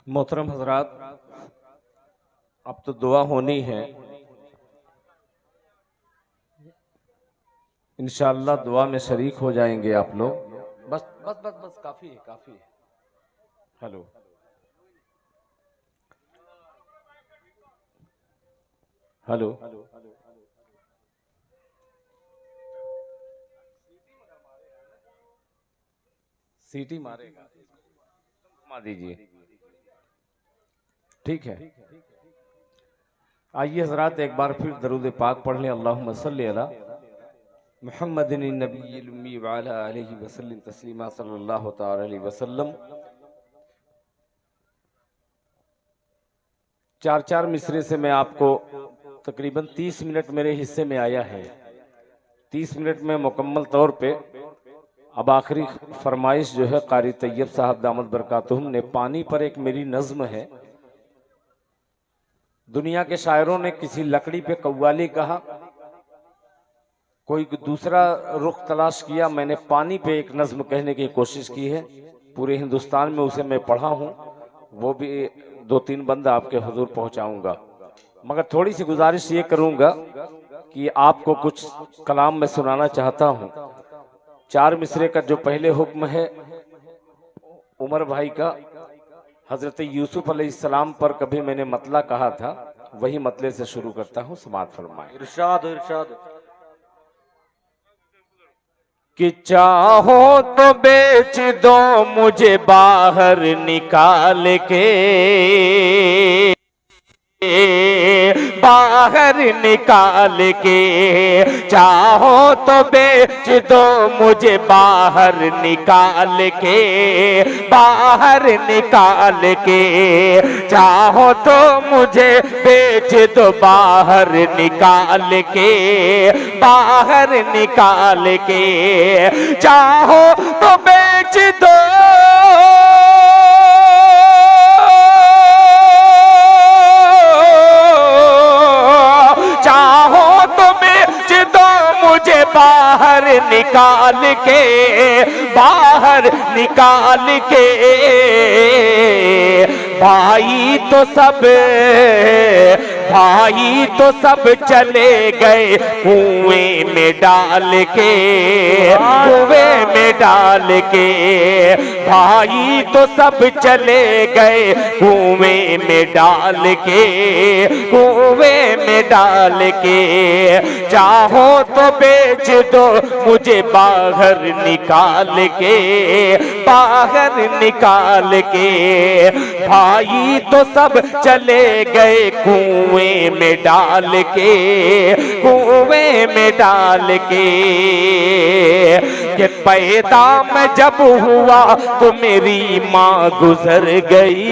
मोहतरम हजरात, अब तो दुआ होनी है। इंशाअल्लाह दुआ में शरीक हो जाएंगे आप लोग। बस बस बस बस काफी है, काफी है। Hello hello. सीटी मारेगा, मार दीजिए। ठीक है, आइए हजरात एक बार फिर दरूद पाक पढ़ लें। अल्लाहुम्मा सल्ली अला मुहम्मदिन नबील उम्मी व अला आलिहि वसल्लम तस्लीमा सल्लल्लाहु तआला अलैहि वसल्लम। चार चार मिसरे से मैं आपको तकरीबन 30 मिनट मेरे हिस्से में आया है। 30 मिनट में मुकम्मल तौर पे अब आखिरी फरमाइश जो है कारी तैयब साहब दामद बरकातुहुम ने, पानी पर एक मेरी नज्म है। दुनिया के शायरों ने किसी लकड़ी पे कव्वाली कहा, कोई दूसरा रुख तलाश किया, मैंने पानी पे एक नज्म कहने की कोशिश की है। पूरे हिंदुस्तान में उसे मैं पढ़ा हूँ, वो भी 2-3 बंद आपके हुजूर पहुंचाऊंगा। मगर थोड़ी सी गुजारिश ये करूंगा कि आपको कुछ कलाम मैं सुनाना चाहता हूँ। 4 मिसरे का जो पहले हुक्म है उमर भाई का, हजरत यूसुफ अलैहिस्सलाम पर कभी मैंने मतला कहा था, वही मतले से शुरू करता हूँ। समात फरमाए। इरशाद इरशाद। कि चाहो तो बेच दो मुझे बाहर निकाल के, बाहर निकाल के। चाहो तो बेच दो मुझे बाहर निकाल के, बाहर निकाल के। चाहो तो मुझे बेच दो बाहर निकाल के, बाहर निकाल के। चाहो तो बेच दो, मुझे बाहर निकाल के, बाहर निकाल के। भाई तो सब, भाई तो सब चले गए कुएं में डाल के, कुएं में डाल के। भाई तो सब चले गए कुएं में डाल के, कुएं में डाल के। चाहो तो बेच दो मुझे बाहर निकाल के, बाहर निकाल के। भाई तो सब चले गए कुएं में डाल के, कुएं में डाल के। कि पैदा मैं जब हुआ तो मेरी माँ गुजर गई,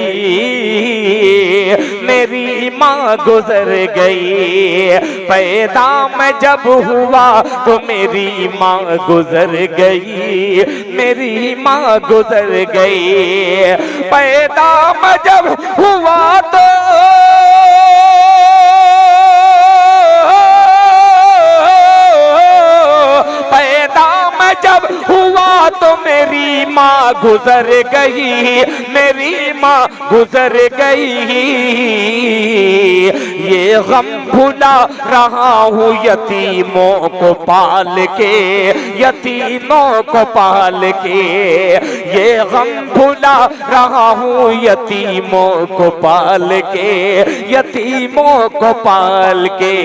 मेरी माँ गुजर गई। पैदा मैं जब हुआ तो मेरी माँ गुजर गई, मेरी माँ गुजर गई। पैदा मैं जब हुआ तो जब हुआ तो मेरी माँ गुजर गई, मेरी माँ गुजर गई। ये गम भुला रहा हूँ यतीमों को पाल के, यतीमों को पाल के। ये गम भुला रहा हूँ यतीमों को पाल के, यतीमों को पाल के।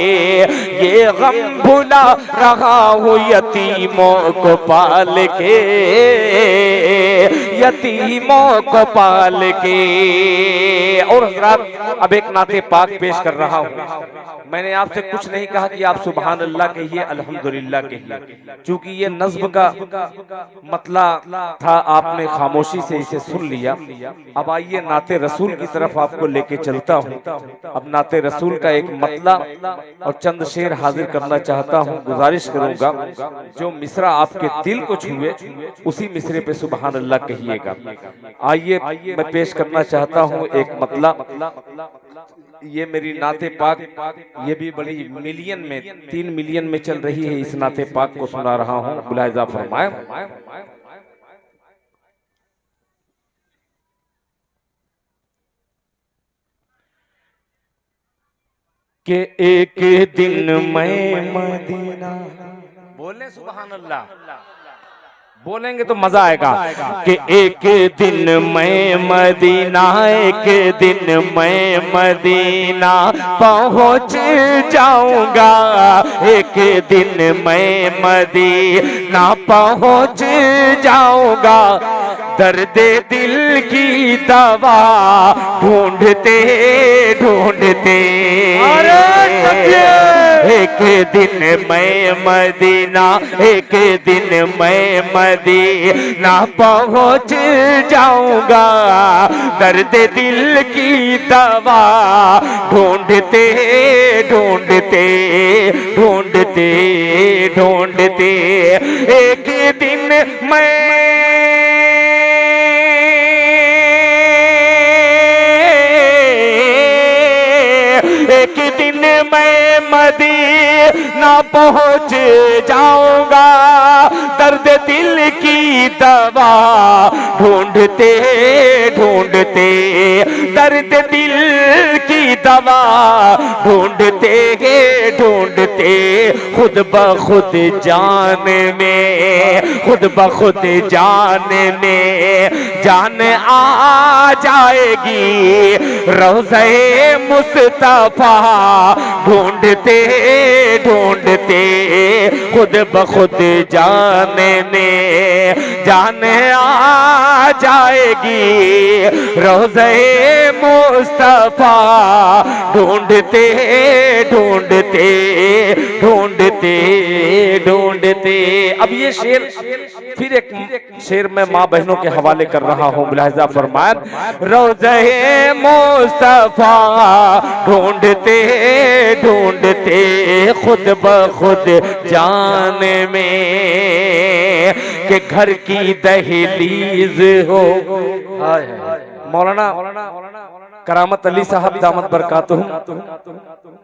ये गम भुला रहा हूँ यतीमों को पाल के, यतीमों को पाल के। और हज़रात अब एक नाते पाक पेश कर रहा हूँ। मैंने आपसे कुछ नहीं कहा कि आप सुभान अल्लाह कहिए, अल्हम्दुलिल्लाह कहिए, क्योंकि ये नज़्म का मतला था, आपने खामोशी से इसे सुन लिया। अब आइए नाते रसूल की तरफ आपको लेके चलता हूँ। अब नाते रसूल का एक मतला और चंद शेर हाजिर करना चाहता हूँ। गुजारिश करूंगा जो मिसरा आपके दिल को छुए उसी मिसरे पे सुभान अल्लाह कहिएगा। आइए मैं पेश करना चाहता हूँ एक मतला। ये मेरी नाते पाक, ये भी बड़ी मिलियन में, 3 मिलियन में चल रही है। इस नाते पाक को सुना रहा हूँ, मुलाहिजा फरमाए। कि एक दिन मैं मदीना, बोले सुभान अल्लाह, बोलेंगे तो मजा आएगा। कि एक दिन मैं मदीना, एक दिन मैं मदीना पहुंच जाऊंगा, एक दिन मैं मदीना पहुंच जाऊंगा, दर्द दिल की दवा ढूंढते ढूंढते, एक दिन मैं मदीना, एक दिन मैं मदीना पहुंच जाऊंगा, दर्द दिल की दवा ढूंढते ढूंढते ढूंढते ढूंढते, एक दिन मैं एक दिन मैं मदीना पहुंच जाऊंगा, दर्द दिल की दवा ढूंढते ढूंढते, दर्द दिल की दवा ढूंढते ढूंढते, खुद ब खुद जान में, खुद ब खुद जान में जान आ जाएगी, रोज़े मुस्तफा ढूंढते ढूंढते, खुद ब खुद जान में जान आ जाएगी, रोज़े मुस्तफा ढूंढते ढूंढते ढूंढते ढूंढते। अब ये शेर फिर एक शेर में माँ बहनों के हवाले कर रहा हूँ, मुलाहिजा फरमाएं। रोज़े मुस्तफा ढूंढते ढूंढते, खुद ब खुद जान में, कि घर की दहलीज हो। मौलाना करामत अली साहब दामत बरकातुहुम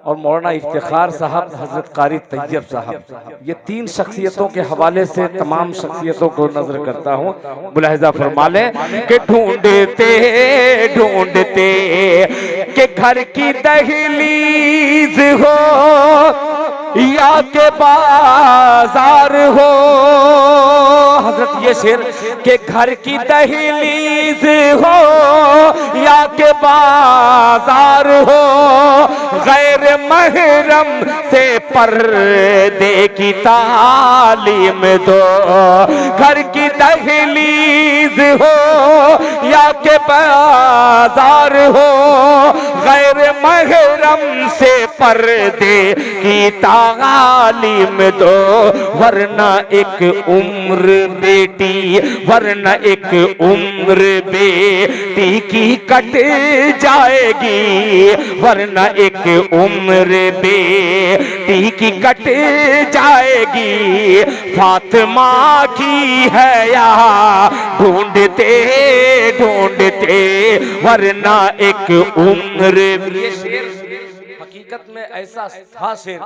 और मौलाना इफ्तिखार साहब, हजरत कारी तैयब साहब, ये तीन शख्सियतों के हवाले से तमाम शख्सियतों को नजर करता हूँ, मुलाहिजा फरमा लें कि ढूंढते ढूंढते, कि घर की दहलीज हो या के बाजार हो, हजरत ये शेर, के घर की दहलीज हो या के बाजार हो, गैर महरम से पर्दे की तालीम दो, घर की दहलीज हो या के बाजार हो, गैर महरम से पर्दे की तालीम दो, वरना एक उम्र बेटी, वरना एक उम्र बेटी की कट जाएगी, वरना एक उम्र बेटी की कट जाएगी, फातिमा की है या ढूंढते ढूंढते, वरना एक उम्र। हकीकत में ऐसा था शेर,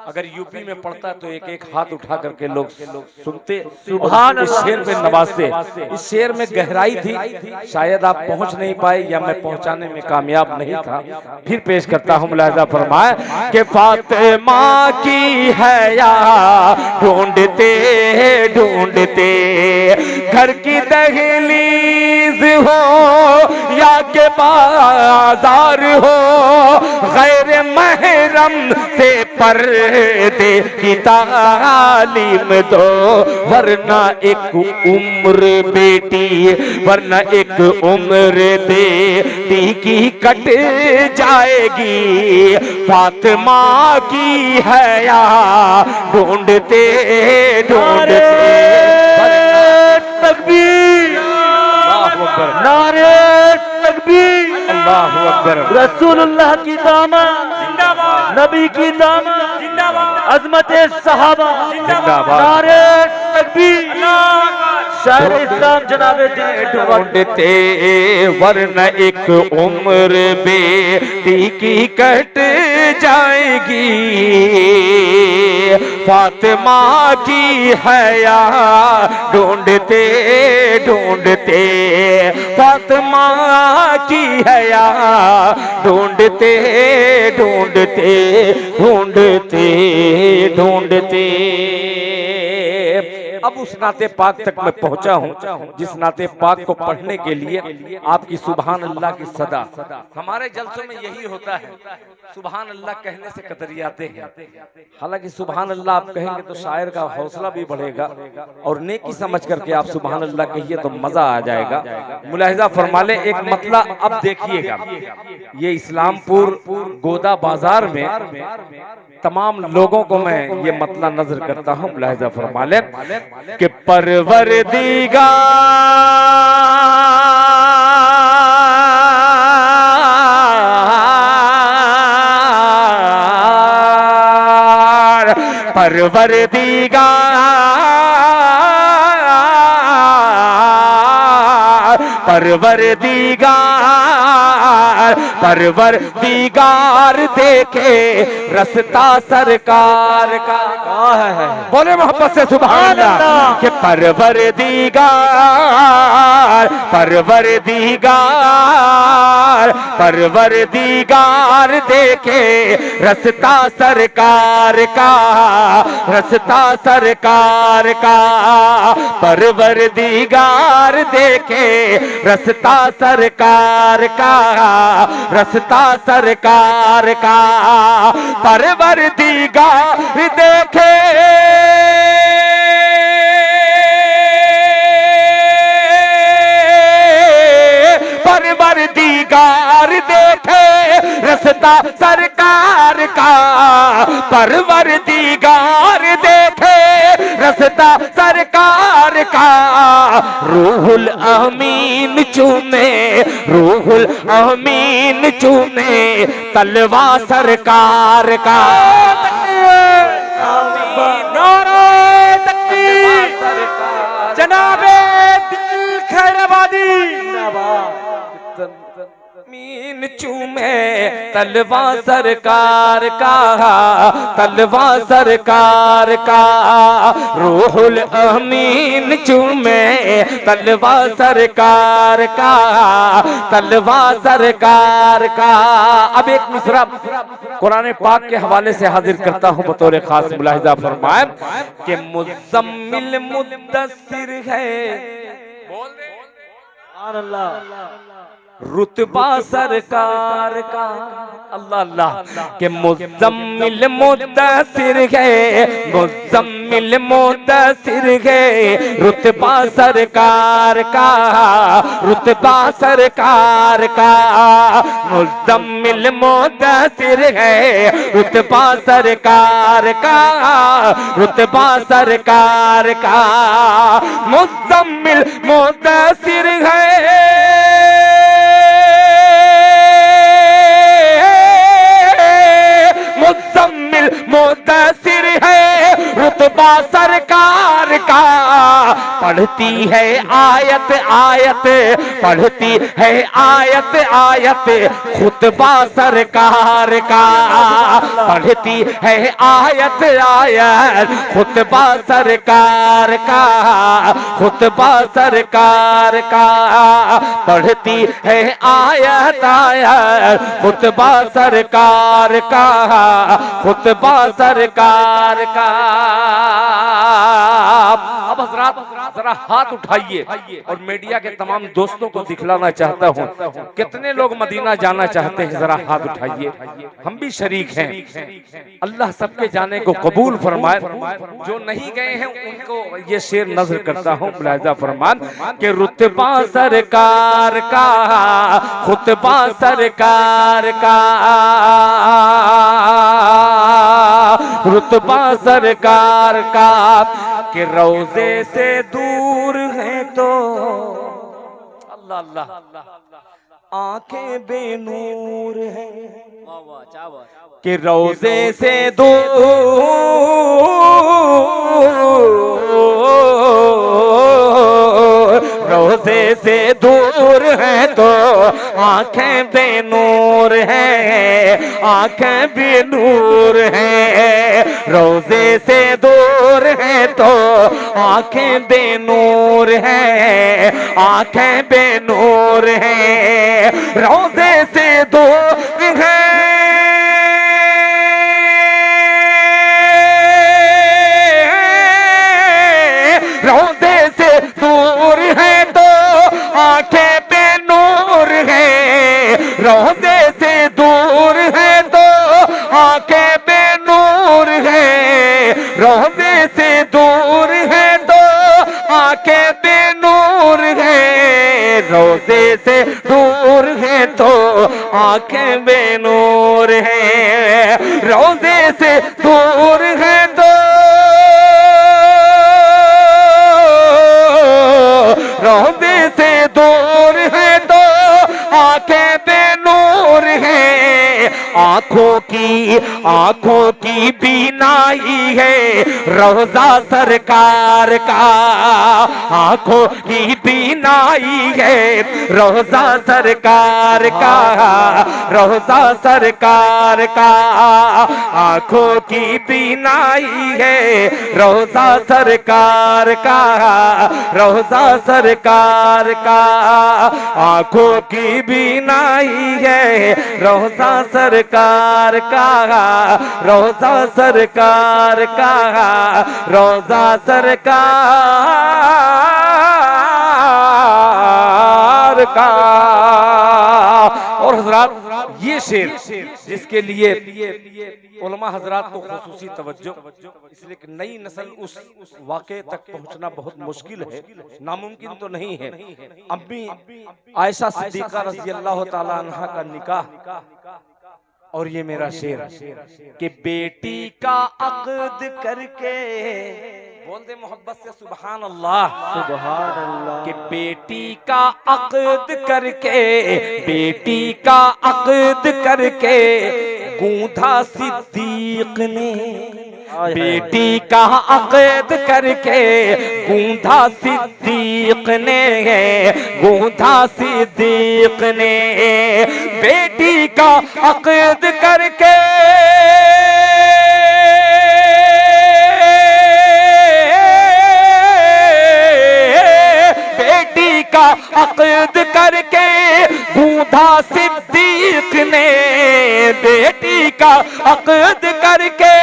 अगर यूपी में पढ़ता तो एक एक हाथ उठा करके लोग सुनते, सुभान अल्लाह, इस शेर पे नवाजते। इस शेर में गहराई थी, शायद आप पहुंच नहीं पाए या मैं पहुंचाने में कामयाब नहीं था। फिर पेश करता हूं, मुलाहिजा फरमाए कि फातिमा की है या ढूंढते ढूंढते, घर की दहलीज हो या के बाजार हो, गैर महरम से पर्दे की तालीम दो, वरना एक उम्र बेटी, वरना एक उम्र बेटी की कट जाएगी, फातिमा की है या ढूंढते ढूंढते। तकबीर, नारे तकबीर, अल्लाहु अकबर। रसूलुल्लाह की दामन जिंदाबाद, नबी की दामन जिंदाबाद, अजमत सहाबा जिंदाबाद, नारे तकबीर, शायर इस्लाम जनाबे ढूंढते वरना एक उम्र बेटी की कट जाएगी। फातिमा की हया ढूंढते ढूंढते, फातिमा की हया ढूंढते ढूंढते ढूंढते ढूंढते अब उस नाते पाक तक मैं पहुंचा हूं जिस नाते पाक को पढ़ने के लिए आपकी सुभान अल्लाह की सदा। हमारे जलसों में यही होता है, सुभान अल्लाह कहने से कतरियाते हैं। हालांकि सुभान अल्लाह आप कहेंगे तो शायर का हौसला भी बढ़ेगा और नेकी समझ करके आप सुभान अल्लाह कहिए तो मजा आ जाएगा। मुलाहिजा फरमा ले एक मतला अब देखिएगा, ये इस्लामपुर गोदा बाजार में तमाम लोगों को मैं ये मतला नजर करता हूँ। मुलाहिजा फरमा ले कि परवरदिगार परवरदिगार परवरदिगार देखे रस्ता सरकार का। बोले मोहब्बत से सुभान अल्लाह कि परवरदिगार देखे रस्ता सरकार का, रस्ता सरकार का। परवरदिगार देखे रस्ता सरकार का, रस्ता सरकार का। परवरदिगार देखे परवरदिगार देखे रस्ता सरकार का, परवरदिगार देखे रस्ता सरकार का। रूहुल अमीन चूमे, रूहुल अमीन चूमे तलवा सरकार का। जनाबे दिल खैराबादी मीन चूमे तलवा सरकार का, तलवा सरकार का। रूहुल अमीन चूमे तलवा सरकार का, तलवा सरकार का। अब एक मिसरा कुरान पाक के हवाले से हाजिर करता हूं बतौर खास। मुलाहिजा फरमाए कि मुज़म्मिल मुद्दस्सिर है, रुतबा सरकार का। अल्लाह अल्लाह के मुज़म्मिल मुद्दस्सिर है, मुज़म्मिल मुद्दस्सिर है, रुतबा सरकार का, रुतबा सरकार का। मुज़म्मिल मुद्दस्सिर है, रुतबा सरकार का, रुतबा सरकार का। मुज़म्मिल मुद्दस्सिर है, मुज़म्मिल मुद्दस्सिर है, रुतबा सरकार का। पढ़ती है आयत आयत, पढ़ती है आयत आयत, खुतबा सरकार का। पढ़ती है आयत आयत, खुतबा सरकार का, खुतबा सरकार का। पढ़ती है आयत आयत, खुतबा सरकार का, खुतबा सरकार का। अब हज़रात जरा हाथ उठाइए और मीडिया के तमाम दोस्तों को दिखलाना चाहता हूँ, कितने लोग मदीना जाना चाहते हैं, जरा हाथ उठाइए। हम भी शरीक हैं। अल्लाह सबके जाने को कबूल फरमाए। जो नहीं गए हैं उनको ये शेर नजर करता हूँ। मुलाहिजा फरमान के रुतबा सरकार का, खुतबा सरकार का, रुतबा सरकार का। कि रोजे से दूर है तो अल्लाह अल्लाह आंखें बेनूर है। कि रोजे से दूर रोजे से दूर है तो आंखें बेनूर हैं, आंखें बेनूर हैं। रोजे से दूर है तो आंखें बेनूर हैं, आंखें बेनूर हैं। रोजे से दूर है रोजे से दूर है तो आंखें बेनूर है। रोजे से दूर है तो आंखें बेनूर है। रोजे से दूर है तो आंखें बेनूर है। रोजे से दूर है तो आंखें बेनूर है। रोजे से दूर है तो रोजे से दूर है तो आंखें बेनूर है। आंखों की बीनाई है रोजा सरकार का। आंखों की बीनाई है रोजा सरकार का, रोजा सरकार का। आंखों की बीनाई है रोजा सरकार का, रोजा सरकार का। आंखों की बीनाई है रोजा सरकार का, रोजा सरकार का, रोजा सरकार का। और हजरात ये शेर जिसके लिए उलमा हजरात को खुसूसी तवज्जो, इसलिए कि नई नस्ल उस वाक़े तक पहुंचना बहुत मुश्किल है, नामुमकिन तो नहीं है। अम्मी आयशा सिद्दीक़ा रज़ी अल्लाह ताला अन्हा का निकाह और ये मेरा शेर कि बेटी का अक़्द करके, बोल दे मोहब्बत से सुभान अल्लाह, सुभान अल्लाह। कि बेटी का अक़्द करके, बेटी का अक़्द करके गूंथा सिद्दीक ने। बेटी का अक़्द करके गूंथा सिद्दीक ने, गूंथा सिद्दीक ने। बेटी का अक़्द करके बेटी का अक़्द करके गूंथा सिद्दीक ने। बेटी का अक़्द करके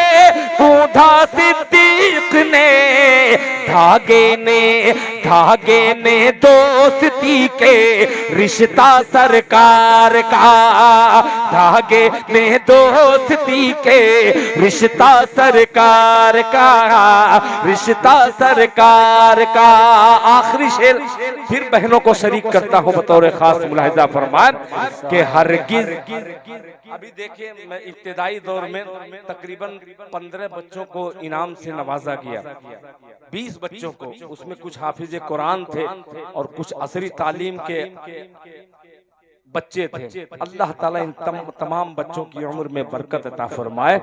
गूंथा सिद्दीक ने। धागे ने दोस्ती के रिश्ता सरकार का। धागे ने दोस्ती के रिश्ता सरकार का, रिश्ता सरकार का। आखिरी शेर फिर बहनों को शरीक करता हूं बतौर खास मुलाहिजा फरमान कि हरगिज। अभी देखिए मैं इब्तिदाई दौर में तकरीबन 15 बच्चों को इनाम से नवाजा गया, 20 बच्चों को, उसमें कुछ हाफिज कुरान थे और कुछ असरी तालीम के बच्चे थे। अल्लाह ताला इन तमाम बच्चों की उम्र में बरकत अता फरमाए।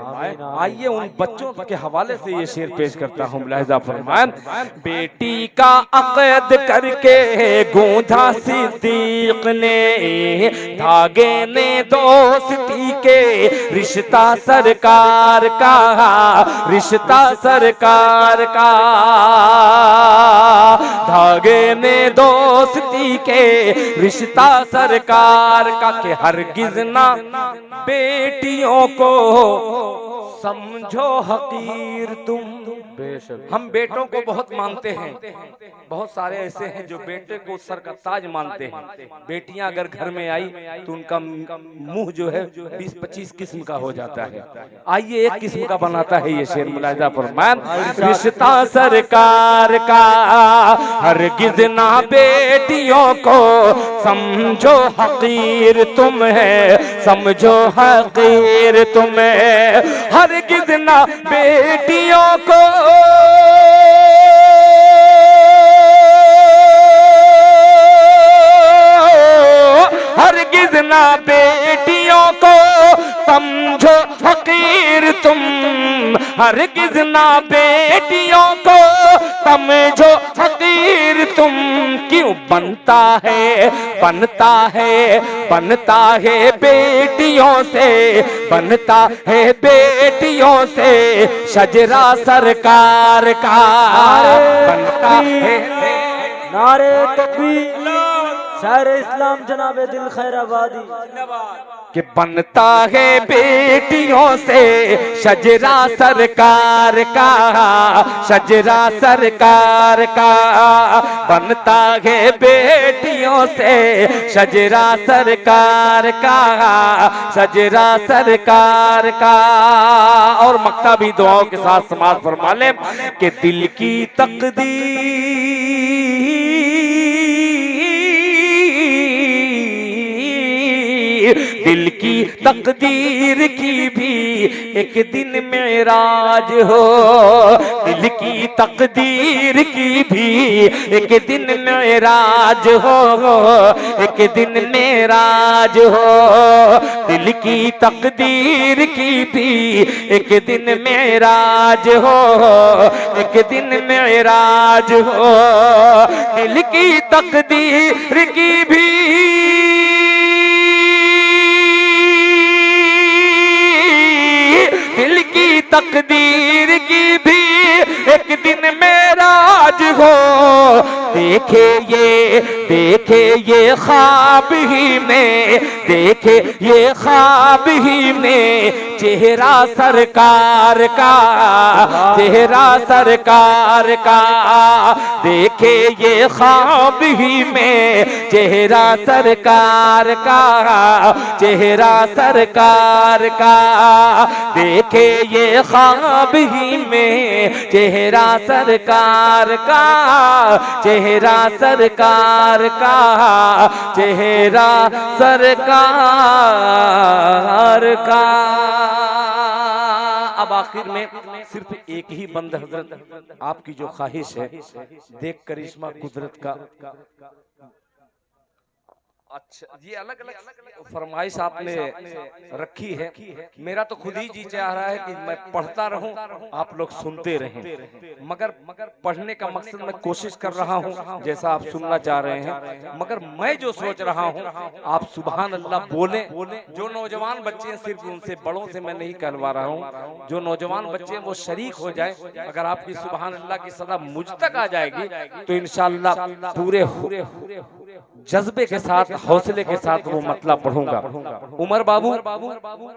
आइए उन बच्चों के हवाले से ये शेर पेश करता हूँ, मुलाहिजा फरमाए। बेटी का अक़्द करके गूंथा सिद्दीक ने। धागे ने दोस्ती के रिश्ता सरकार का, रिश्ता सरकार का। धागे ने दोस्ती के रिश्ता सरकार का। के हरगिज ना बेटियों को समझो हकीर तुम। हम बेटों को बहुत मानते हैं, बहुत सारे ऐसे हैं जो बेटे को सर का ताज मानते हैं। बेटियां अगर घर में आई तो उनका मुंह जो है 20-25 किस्म का हो जाता है। आइए एक किस्म का बनाता है ये शेर, मुलाहिजा फरमान। रिश्ता सरकार का हरगिज ना बेटियों को समझो हकीर तुम है, समझो हकीर तुम है। हरगिज ना बेटियों को हरगिज ना बेटियों को समझो हकीर तुम। हरगिज ना बेटियों को समझो हकीर तुम क्यों बनता है बेटियों से, बनता है बेटियों से शजरा सरकार का, बनता है। नारे तकबीर, शायर इस्लाम जनाब दिल खैराबादी कि बनता है बेटियों से शजरा सरकार का, शजरा सरकार का, बनता है बेटियों से शजरा सरकार का, शजरा सरकार का। और मक्ता भी दुआओं के साथ समाज फरमा ले कि दिल की तकदीर, दिल की तकदीर की भी एक दिन मेराज हो, दिल की तकदीर की भी एक दिन मेराज हो, एक दिन मेराज हो, दिल की तकदीर की भी एक दिन मेराज हो, एक दिन मेराज हो, दिल की तकदीर की भी दिल की तकदीर की भी एक दिन मेराज हो। देखे ये ख्वाब ही में, देखे ये ख्वाब ही में चेहरा सरकार का, चेहरा सरकार का, देखे ये ख्वाब ही में चेहरा सरकार का, चेहरा सरकार का, देखे ये ख्वाब ही में चेहरा सरकार का, चेहरा सरकार का, चेहरा सरकार का। अब आखिर में सिर्फ एक ही बंद हजरत आपकी जो ख्वाहिश है, देख करिश्मा कुदरत का। अच्छा, ये अलग अलग फरमाइश आपने रखी है। मेरा तो खुद ही जी चाह रहा है कि मैं पढ़ता रहूं, आप लोग सुनते रहें, मगर पढ़ने का मकसद मैं कोशिश कर रहा हूं जैसा आप सुनना चाह रहे हैं, मगर मैं जो सोच रहा हूं आप सुभान अल्लाह बोले। जो नौजवान बच्चे हैं, सिर्फ उनसे, बड़ों से मैं नहीं कहलवा रहा हूं, जो नौजवान बच्चे हैं वो शरीक हो जाए। अगर आपकी सुभान अल्लाह की सदा मुझ तक आ जाएगी तो इंशाअल्लाह पूरे जज्बे के साथ, हौसले के साथ वो मतला पढ़ूंगा। उमर बाबू,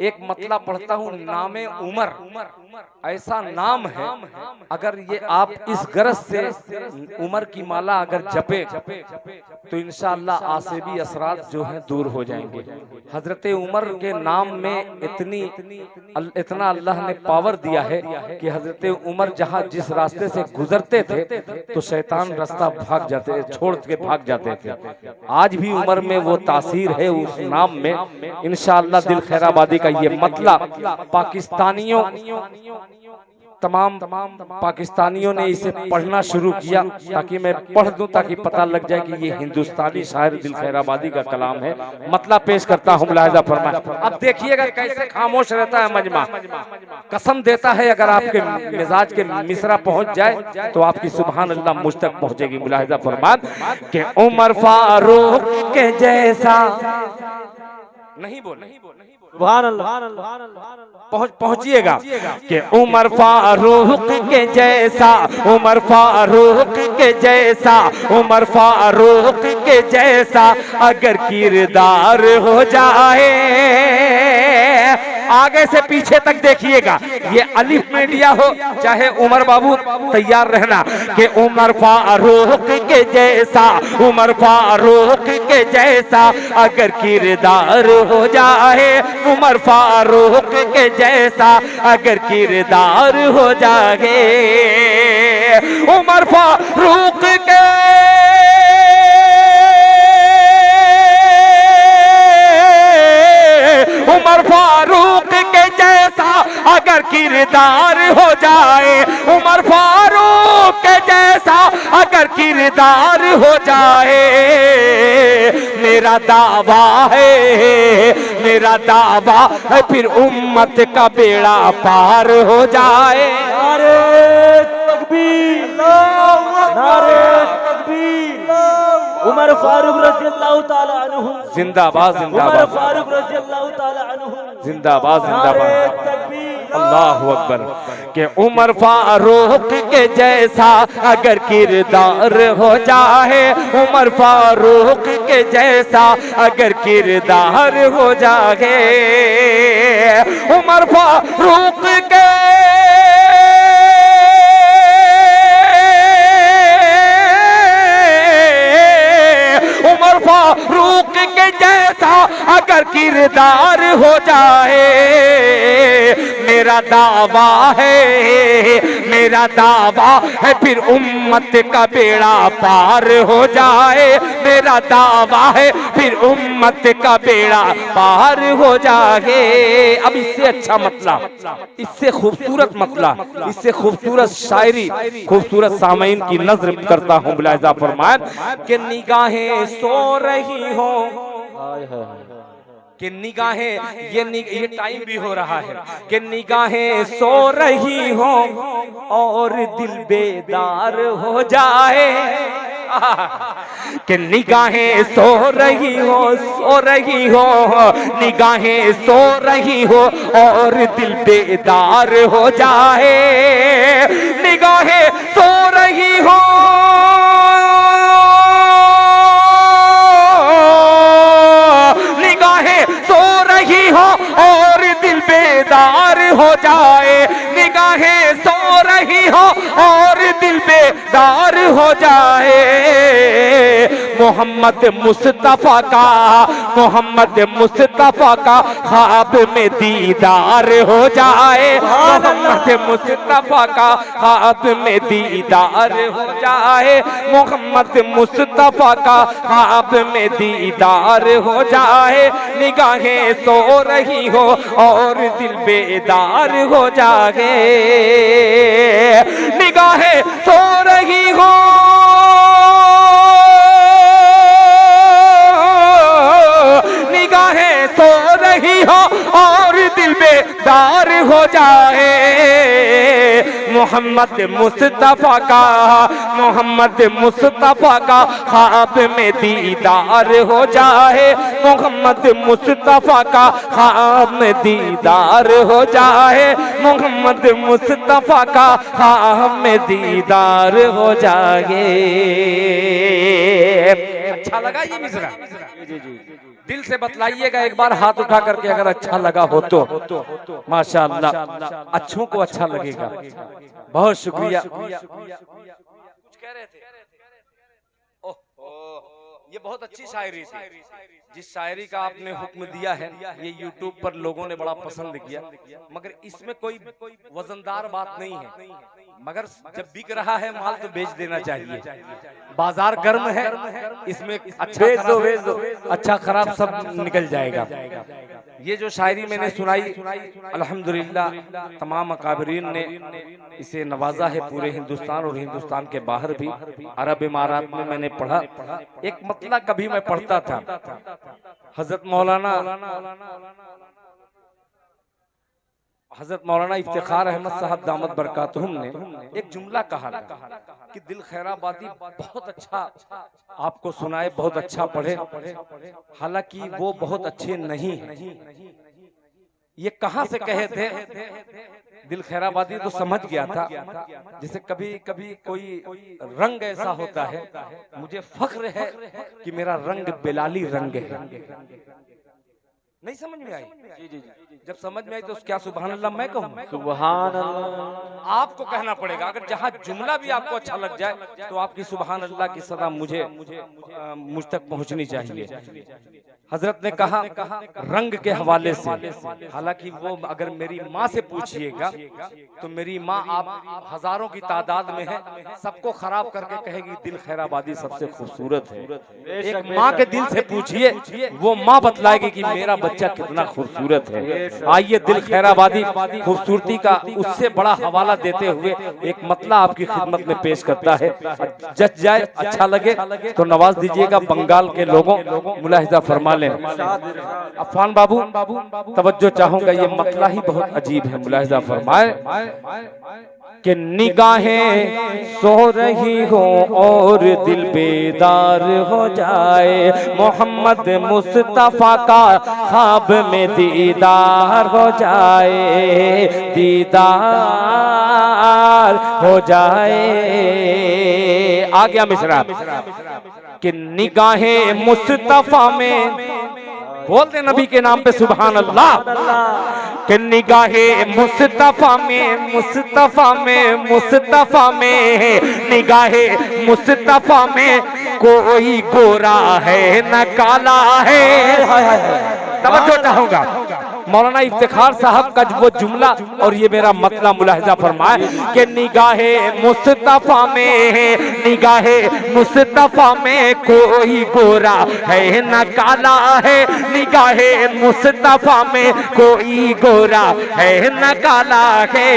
एक मतला पढ़ता हूँ, नामे उमर ऐसा नाम है, अगर ये आप इस गरज से उमर की माला अगर जपे तो इंशाअल्लाह आसेबी असरात जो हैं दूर हो जाएंगे। हजरत उमर के नाम में इतना अल्लाह ने पावर दिया है कि हजरत उमर जहाँ जिस रास्ते से गुजरते थे तो शैतान रास्ता भाग जाते, छोड़ के भाग जाते थे। आज भी उमर में वो तासीर है उस नाम में। इंशाअल्लाह दिल खैराबादी का ये मतला पाकिस्तानियों, तमाम पाकिस्तानियों ने इसे पढ़ना शुरू किया ताकि मैं पढ़ दूं, ताकि पता लग जाए कि ये हिंदुस्तानी शायर दिल खैराबादी का कलाम है। मतला पेश करता हूं, मुलाहिजा फरमाए। अब देखिएगा कैसे खामोश रहता है मजमा। कसम देता है अगर आपके मिजाज के मिसरा पहुंच जाए तो आपकी सुभान अल्लाह मुझ तक पहुंचेगी। मुलाहिजा फरमाए कि उमर फारूक के जैसा नहीं बोल, पहुंचिएगा कि उमर फारूक के जैसा, उमर फारूक के जैसा, उमर फारूक के जैसा अगर किरदार हो जाए, आगे से पीछे तक देखिएगा, ये अलिफ में दिया हो, चाहे उमर बाबू तैयार रहना कि उमर फारूक के जैसा, उमर फारूक के जैसा अगर किरदार हो जाए, उमर फारूक के जैसा अगर किरदार हो जाए, उमर फारूक के उमर फारूक के जैसा अगर किरदार हो जाए, उमर फारूक के जैसा अगर किरदार हो जाए, मेरा दावा है, मेरा दावा है फिर उम्मत का बेड़ा पार हो जाए। अरे तकबीर, नारे तकबीर। उमर फारूक रज़ी अल्लाह ताला अन्हु जिंदाबाद उमर जिंदाबाद फारूक रज़ी अल्लाह ताला अन्हु जिंदाबाद नारे जिंदाबाद। तकबीर। अल्लाहु अकबर। के उमर फारूक के जैसा अगर किरदार हो जाए, उमर फारूक के जैसा अगर किरदार हो जाए, उमर फारूक के उमर फारूक के जैसा अगर किरदार हो जाए, मेरा दावा है, मेरा दावा है फिर उम्मत का बेड़ा पार हो जाए, मेरा दावा है फिर उम्मत का बेड़ा पार हो जाए। अब इससे अच्छा मतला, इससे खूबसूरत मतला, इससे खूबसूरत शायरी, खूबसूरत सामईन की नजर करता हूँ। मुलाहिजा फरमाएं कि निगाहें सो रही हो, कि निगाहें ये टाइम भी हो रहा है कि निगाहें सो रही हो और दिल बेदार हो जाए, कि निगाहें सो रही हो, निगाहें सो रही हो और दिल बेदार हो जाए, निगाहें सो रही हो, और दिल बेदार हो जाए, निगाहें सो रही हो और दिल बेदार हो जाए। मोहम्मद मुस्तफा का, मोहम्मद मुस्तफा का ख्वाब में दीदार हो जाए, मोहम्मद मुस्तफा का ख्वाब में दीदार हो जाए, मोहम्मद मुस्तफा का ख्वाब में दीदार हो जाए, निगाहें सो रही हो और दिल बेदार हो जाए, निगाहें सो रही हो, निगाहें सो रही हो और दिल बेदार हो जाए। मोहम्मद मुस्तफा का, मोहम्मद मुस्तफा का ख्वाब में दीदार हो जाए, मोहम्मद मुस्तफा का ख्वाब में दीदार हो जाए, मोहम्मद मुस्तफा का ख्वाब में दीदार हो जाए। अच्छा लगा ये मिसरा? दिल से बतलाइएगा एक बार हाथ उठा करके अगर अच्छा लगा हो तो। माशाअल्लाह, अच्छों को अच्छा लगेगा। बहुत शुक्रिया। कुछ कह रहे थे? ये बहुत अच्छी शायरी थी। जिस शायरी का आपने हुक्म दिया है ये यूट्यूब पर लोगों ने बड़ा पसंद किया, मगर इसमें कोई वजनदार बात नहीं है, मगर जब बिक रहा है माल तो बेच देना चाहिए। बाजार गर्म है, इसमें अच्छा खराब सब निकल जाएगा। ये जो शायरी मैंने सुनाई, अल्हम्दुलिल्लाह तमाम अकाबरीन ने इसे नवाजा है पूरे हिंदुस्तान और हिंदुस्तान के बाहर भी। अरब इमारात में मैंने पढ़ा, एक मतला कभी मैं पढ़ता था, हजरत मौलाना इफ्तिखार अहमद साहब दामत बरकातहुम ने एक जुमला कहा था कि दिल खैराबादी बहुत अच्छा आपको सुनाए, बहुत अच्छा पढ़े, हालांकि वो बहुत अच्छे नहीं हैं। ये कहां से कहे थे? दिल खैराबादी तो समझ गया था, जैसे कभी कभी कोई रंग ऐसा होता है, मुझे फख्र है कि मेरा रंग बिलाली रंग है। नहीं समझ में आई? जी। जब समझ में आई तो क्या सुभान अल्लाह मैं कहूँ? सुभान अल्लाह आपको कहना पड़ेगा। अगर जहाँ जुमला भी आपको अच्छा लग जाए तो आपकी सुभान अल्लाह की सदा मुझ तक पहुँचनी चाहिए। हजरत ने कहा रंग के हवाले से, हालांकि वो अगर मेरी माँ से पूछिएगा तो मेरी माँ आप हजारों की तादाद में है, सबको खराब करके कहेगी दिल खैराबादी सबसे खूबसूरत है। एक माँ के दिल से पूछिए, वो माँ बतलाएगी कि मेरा बच्चा कितना खूबसूरत है। आइए दिल खैराबादी खूबसूरती का उससे बड़ा हवाला देते हुए एक मतला आपकी खिदमत में पेश करता है। जच जाए, अच्छा लगे तो नवाज दीजिएगा। बंगाल के लोगों मुलाहिजा फरमा लें। अफान बाबू तवज्जो चाहूंगा, ये मतला ही बहुत अजीब है, मुलाहिजा फरमाए। कि निगाहें सो रही हो और दिल बेदार हो जाए, मोहम्मद मुस्तफा का ख्वाब में दीदार हो जाए, दीदार हो जाए। आ गया मिसरा कि निगाहें मुस्तफा में, बोलते नबी के नाम पे सुभान अल्लाह, कि निगाहे मुस्तफा में, मुस्तफा में, मुस्तफा में, निगाहे मुस्तफा में कोई गोरा है न काला है। तवज्जो चाहूंगा, मौलाना इफ्तिखार साहब का वो जुमला और ये मेरा मतला मुलाहिजा फरमाए कि निगाहे मुस्तफा में, निगाहे मुस्तफा में कोई गोरा है न काला है, निगाहे मुस्तफा में कोई गोरा है न काला है,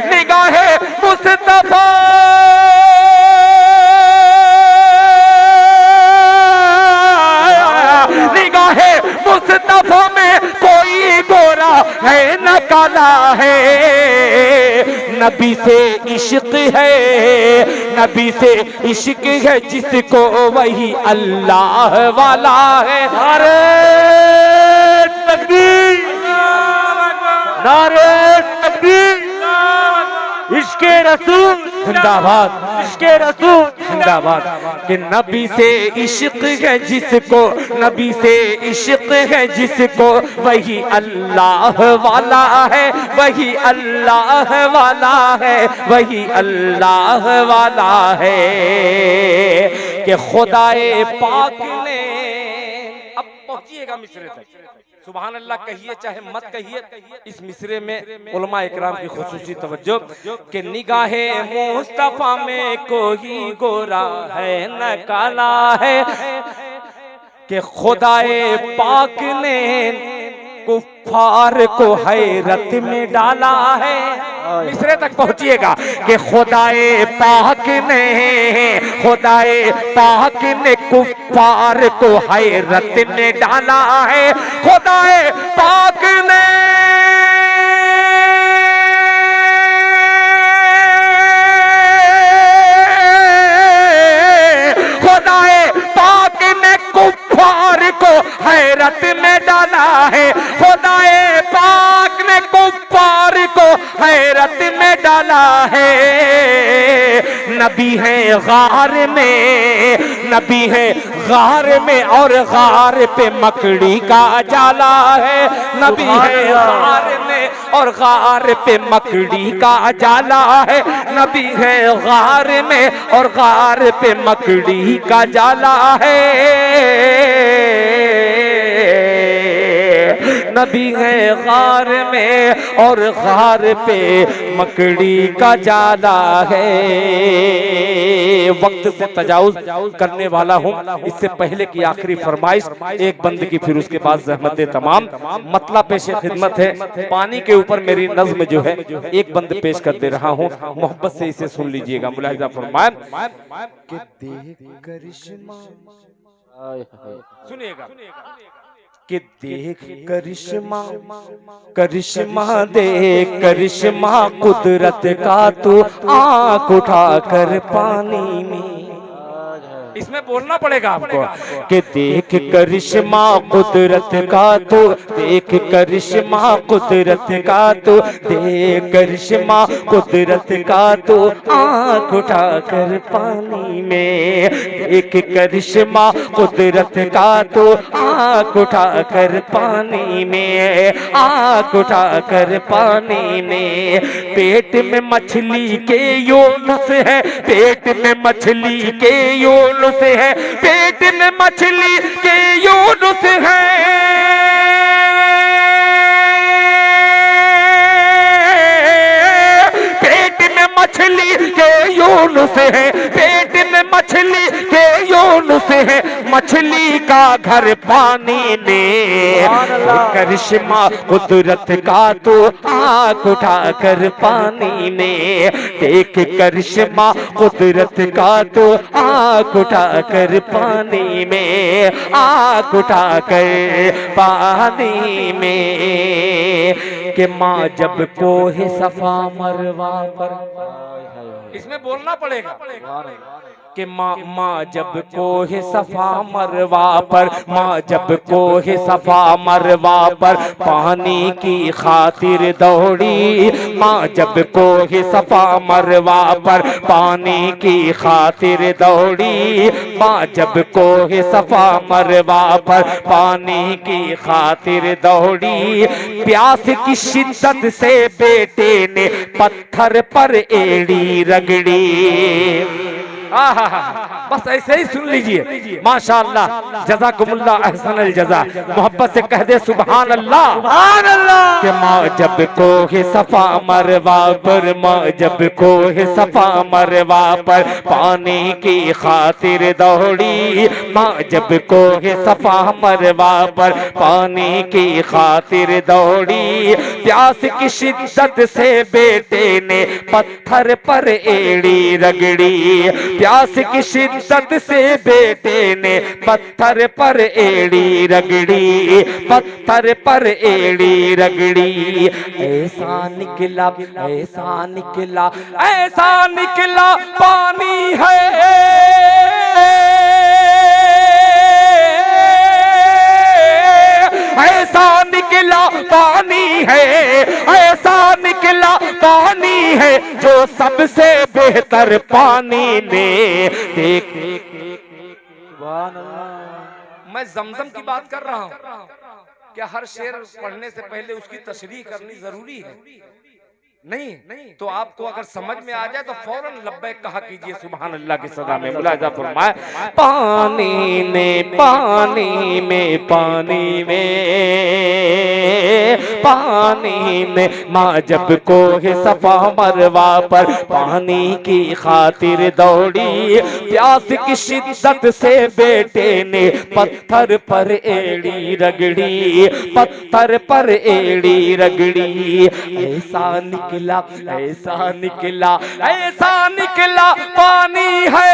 निगाहे मुस्तफा निगाहे मुस्तफा में कोई गोरा है न काला है, नबी से इश्क है, नबी से इश्क है जिसको वही अल्लाह वाला है। नारे तकबीर, नारे तकबीर, इश्के रसूल जिंदाबाद, इश्के रसूल जिंदाबाद। कि नबी से इश्क है जिसको, नबी से इश्क है जिसको वही अल्लाह वाला है, वही अल्लाह वाला है, वही अल्लाह वाला है। कि खुदाए पाक ने, अब पहुंचिएगा मिसरे तक, सुभान अल्लाह कहिए चाहे मत कहिए, इस मिसरे में उलमा इकराम की खुसूसी तवज्जो कि निगाहे मुस्तफा में कोई गोरा है न काला है, कि खुदाए पाक ने कुफ्फार को हैरत में डाला है। मिसरे तक पहुंचिएगा कि खुदाए पाक ने, खुदाए पाक ने कुफ्फार को हैरत में डाला है, खुदाए पाक ने कुफ्फार को हैरत में डाला है, खुदाए पाक ने कुफ्फार को हैरत में डाला है। नबी है गार में, नबी है गार में और गार पे मकड़ी का जाला है, नबी है गार में और गार पे मकड़ी का जाला है, नबी है गार में और गार पे मकड़ी का जाला है, नबी है गार में और गार पे मकड़ी का जाला है। वक्त से तजावुज करने वाला हूँ, इससे पहले की आखिरी फरमाइश एक बंद की, फिर उसके बाद ज़हमत तमाम मतला पेशे खिदमत है। पानी के ऊपर मेरी नज़्म जो है एक बंद पेश कर दे रहा हूँ, मोहब्बत से इसे सुन लीजिएगा। मुलाहिजा फरमाए कि देख करिश्मा, सुनिएगा कि देख करिश्मा, करिश्मा देख करिश्मा कुदरत का तू आँख उठा कर पानी में, इसमें बोलना पड़ेगा आपको कि देख करिश्मा कुदरत का तो, देख करिश्मा कुदरत का तो, देख करिश्मा कुदरत का तो आँख उठा कर पानी में, देख करिश्मा कुदरत का तो आँख उठा कर पानी में, आँख उठा कर पानी में। पेट में मछली के यूनुस है, पेट में मछली के यूनुस है, पेट में मछली के यूनुस है, पेट में मछली के यूनुस है, पेट में मछली के यूनुस है, मछली का घर पानी में, करिश्मा कुदरत का तो आँख उठाकर पानी में, देख करिश्मा कुदरत का तो आँख उठाकर पानी में, आँख उठाकर पानी में। कि माँ जब कोहे सफा मरवा पर, इसमें बोलना पड़ेगा कि माँ जब कोहे सफा मरवा पर, माँ जब कोहे सफा मरवा पर पानी की खातिर दौड़ी, माँ जब कोहे सफा मरवा पर पानी की खातिर दौड़ी, माँ जब कोहे सफा मरवा पर पानी की खातिर दौड़ी, प्यास की शिद्दत से बेटे ने पत्थर पर एड़ी रगड़ी। बस ऐसे ही सुन लीजिए। माशाअल्लाह, जज़ाकुमुल्लाह अहसनल जज़ा। मोहब्बत से कह दे सुभान अल्लाह, सुभान अल्लाह। कि माँ जब कोहे सफा मरवा पर, माँ जब कोहे सफा मरवा पर पानी की खातिर दौड़ी, माँ जब कोहे सफा मरवा पर पानी की खातिर दौड़ी, प्यास की शिद्दत से बेटे ने पत्थर पर एड़ी रगड़ी, प्यास की शिद्दत से बेटे ने पत्थर पर एड़ी रगड़ी, पत्थर पर एड़ी रगड़ी। ऐसा निकला, ऐसा निकला, ऐसा निकला पानी है, ऐसा निकला पानी है, ऐसा निकला पानी है जो सबसे बेहतर पानी में। देख मैं जमजम की बात कर रहा हूँ, क्या हर शेर पढ़ने से पहले उसकी तशरीह करनी जरूरी है? नहीं, तो आपको अगर समझ में आ जाए तो फौरन लब्बैक कहा कीजिए सुभान अल्लाह की सदा में। मुलाजा फरमाए, पानी ने पानी में, पानी में, पानी में, माँ जब कोहे सफा मरवा पर पानी की खातिर दौड़ी, प्यास की शिद्दत से बेटे ने पत्थर पर एड़ी रगड़ी, पत्थर पर एड़ी रगड़ी। ऐसा निकला, ऐसा निकला, ऐसा निकला पानी है,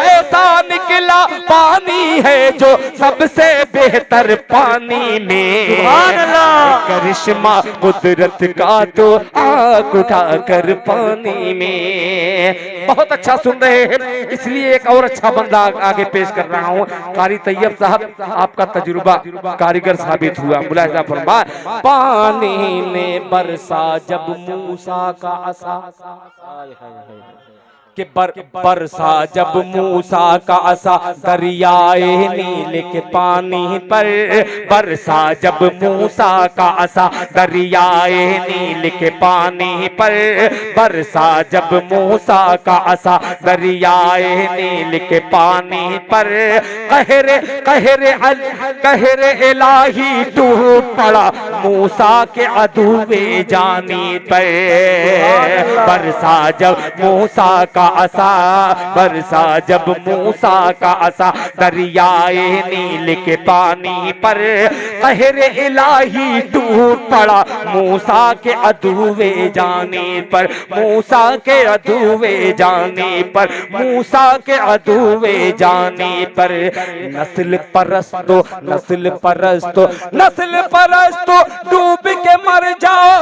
ऐसा निकला पानी है जो सबसे बेहतर पानी में। सुभान अल्लाह। करिश्मा कुदरत का तो आँख उठाकर पानी में। बहुत अच्छा सुन रहे हैं, इसलिए एक और अच्छा बंदा आगे पेश कर रहा हूँ। कारी तैयब साहब, आपका तजुर्बा कारीगर साबित हुआ। मुलाहिजा फरमाए, पानी ने बरसा जब मूसा का असा, कि बरसा जब मूसा का असा दरियाए नील के पानी पर, बरसा जब मूसा का असा दरियाए नील के पानी पर, बरसा जब मूसा का असा दरियाए नील के पानी पर, कहरे कहरे कहरे इलाही टूट पड़ा मूसा के अधूरे जानी पर, बरसा जब मूसा का असा, बरसा जब मूसा का असा दरियाए नील के पानी पर, कहरे इलाही टूट पड़ा मूसा के अधूरे जाने पर, मूसा के अधूरे जाने पर, मूसा के अधूरे जाने पर। नस्ल परस्तो, नस्ल परस्तो, नस्ल परस्तो डूब के मर जाओ,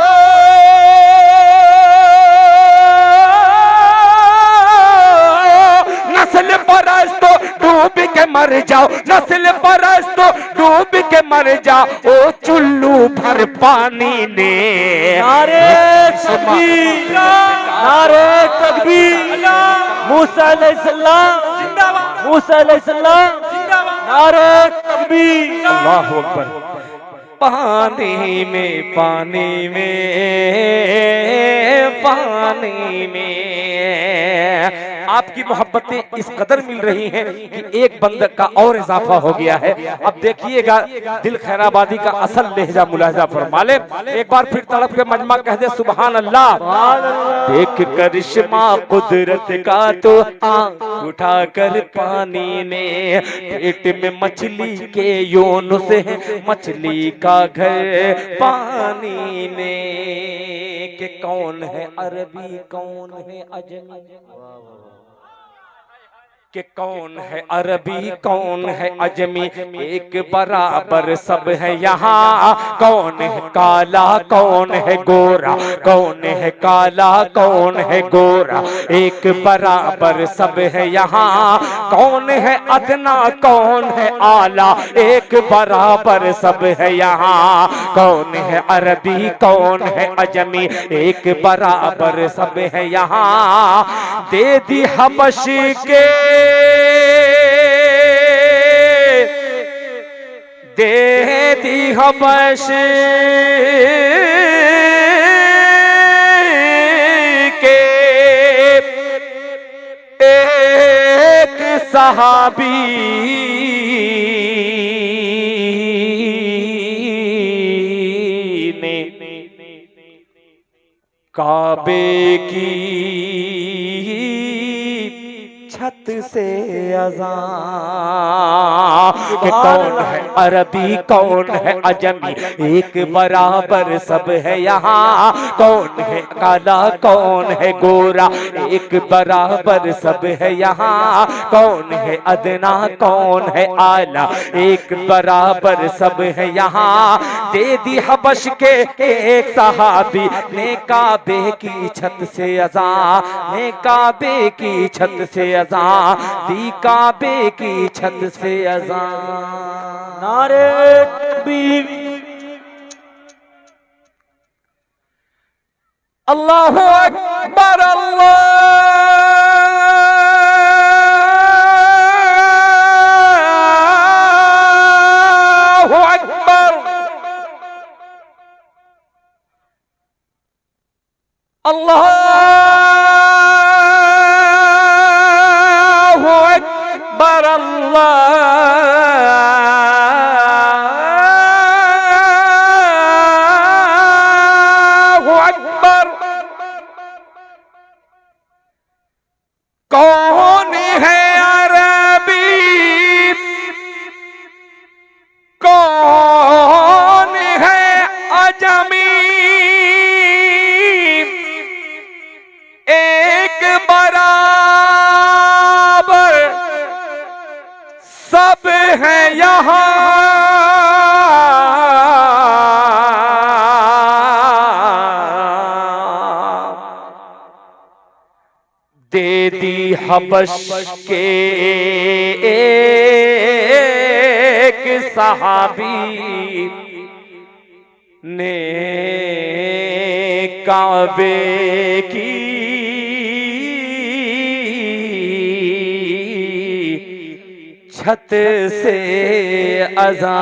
नस्ल परस्तो डूब के मर जाओ, नस्ल परस्तो डूब के मर जाओ, ओ चुल्लू भर पानी ने। नारे तकबीर, नारे तकबीर, मूसा अलैहिस्सलाम जिंदाबाद, मूसा अलैहिस्सलाम जिंदाबाद, नारे तकबीर, अल्लाहु अकबर। पानी में, पानी में, पानी में आपकी मोहब्बतें इस कदर मिल रही हैं कि एक बंद का और इजाफा हो गया है। अब देखिएगा दिल खैराबादी का असल लहजा मुलाजा फरमा ले। एक बार फिर तड़प के मजमा कह दे सुभान अल्लाह। देख करिश्मा कुदरत का तो आंख उठा कर पानी ने, पेट में मछली के योन से मछली का घर पानी ने। कि कौन है अरबी कौन है अजमी, कि कौन है अरबी कौन है अजमी, एक बराबर सब है यहाँ। कौन है काला कौन है गोरा, कौन है काला कौन है गोरा, एक बराबर सब है यहाँ। कौन है अदना कौन है आला, एक बराबर सब है यहाँ। कौन है अरबी कौन है अजमी, एक बराबर सब है यहाँ। दे दी हबश के दे दी हबश के एक सहाबी ने काबे की छत से अज़ान। कि कौन है अरबी कौन है अजमी, एक बराबर सब है यहाँ। कौन है काला कौन है गोरा, एक बराबर सब है यहाँ। कौन है अदना कौन है आला, एक बराबर सब है यहाँ। दे दी हबश के एक सहाबी ने काबे की छत से अज़ान, ने काबे की छत से अज़ान दी, काबे की छत से अज़ान। नारे तकबीर। अल्लाहु अकबर अल्लाहु अकबर अल्लाहु अकबर अल्लाहु अकबर। कौन है अरबी कौन है अजमी, एक बराबर सब है यहाँ। दे दी हबश के एक सहाबी ने काबे की छत से अज़ान।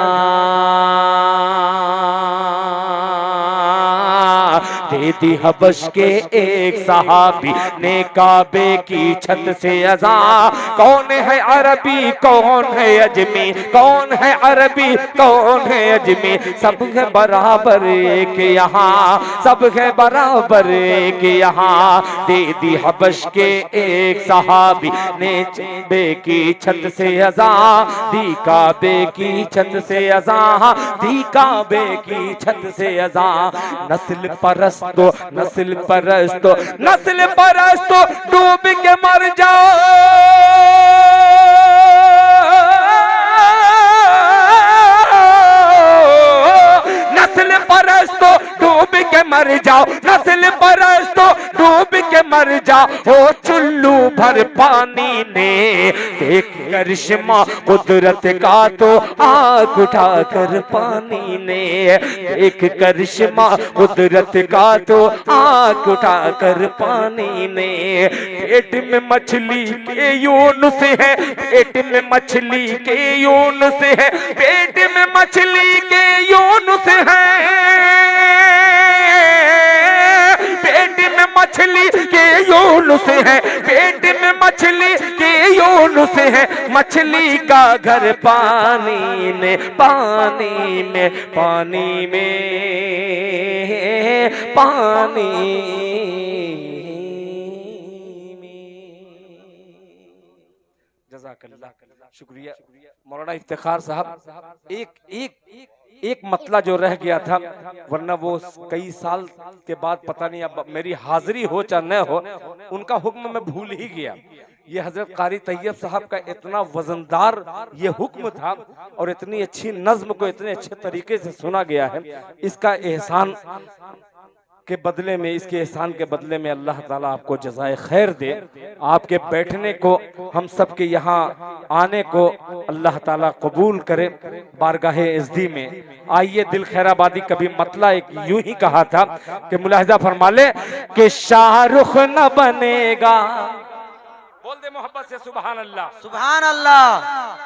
दे दी हबश के एक सहाबी ने काबे की छत से अज़ान। कौन है अरबी कौन है अजमी, कौन है अरबी कौन है अजमी, सब है बराबर एक यहाँ, सब है बराबर एक यहाँ। दे दी हबश के एक सहाबी ने काबे की छत से अज़ान दी, काबे की छत से अज़ान दी, काबे की छत से अज़ान। नस्ल परस्तो नस्ल परस्तो नस्ल परस्तो डूब के मर जाओ, नस्ल परस्तो डूब के मर जाओ, नस्ल परस्तो डूब के मर जाओ। हो चुल्लू भर पानी ने देख करिश्मा कुदरत का तो आँख उठा कर पानी ने, एक करिश्मा कुदरत का तो आँख उठा कर पानी ने। पेट में मछली के यून से है, पेट में मछली के यून से है, पेट में मछली के यून से है, पेट में मछली के यून से है, पेट में मछली मछली के यूनुस है, मछली का घर पानी में, पानी में, पानी में, पानी में। जज़ाकल्लाह, शुक्रिया मौलाना इफ्तिखार साहब। एक मतला जो रह गया था, वरना वो कई साल के बाद पता नहीं अब मेरी हाजिरी हो चाहे न हो, उनका हुक्म मैं भूल ही गया। ये हजरत कारी तैयब साहब का इतना वजनदार ये हुक्म था और इतनी अच्छी नज्म को इतने अच्छे तरीके से सुना गया है। इसका एहसान के बदले में, इसके एहसान के बदले में अल्लाह ताला आपको जज़ाए खैर दे। आपके बैठने को, हम सब के यहाँ आने को अल्लाह ताला कबूल करे बारगाहे इज़्दी में। आइए दिल खैराबादी कभी मतला एक यूं ही कहा था कि मुलाहिजा फरमा ले कि शाहरुख न बनेगा, बोल दे मोहब्बत से सुभान अल्लाह, सुभान अल्लाह।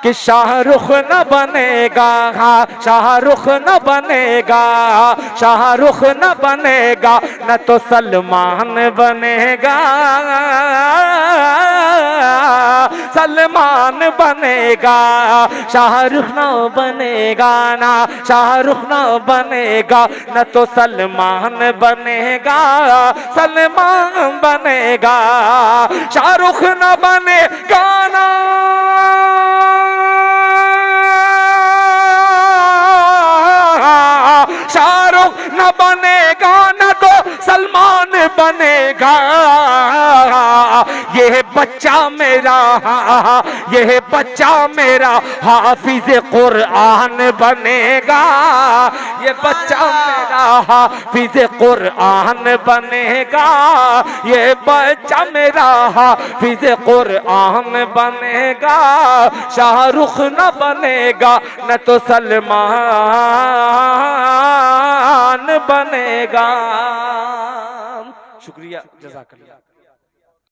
कि शाहरुख न बनेगा, हाँ शाहरुख न बनेगा, शाहरुख न बनेगा, न तो सलमान बनेगा, सलमान बनेगा। शाहरुख न बनेगा, ना शाहरुख न बनेगा, न तो सलमान बनेगा, सलमान बनेगा। शाहरुख न बनेगा ना, शाहरुख न बनेगा, न तो सलमान बनेगा। यह बच्चा मेरा, यह बच्चा मेरा हाफिज कुरआन बनेगा, ये बच्चा मेरा हाफिज कुरआन बनेगा, ये बच्चा मेरा हाफिज कुरआन बनेगा। शाहरुख न बनेगा, न तो सलमान बनेगा। शुक्रिया, जज़ाकल्लाह।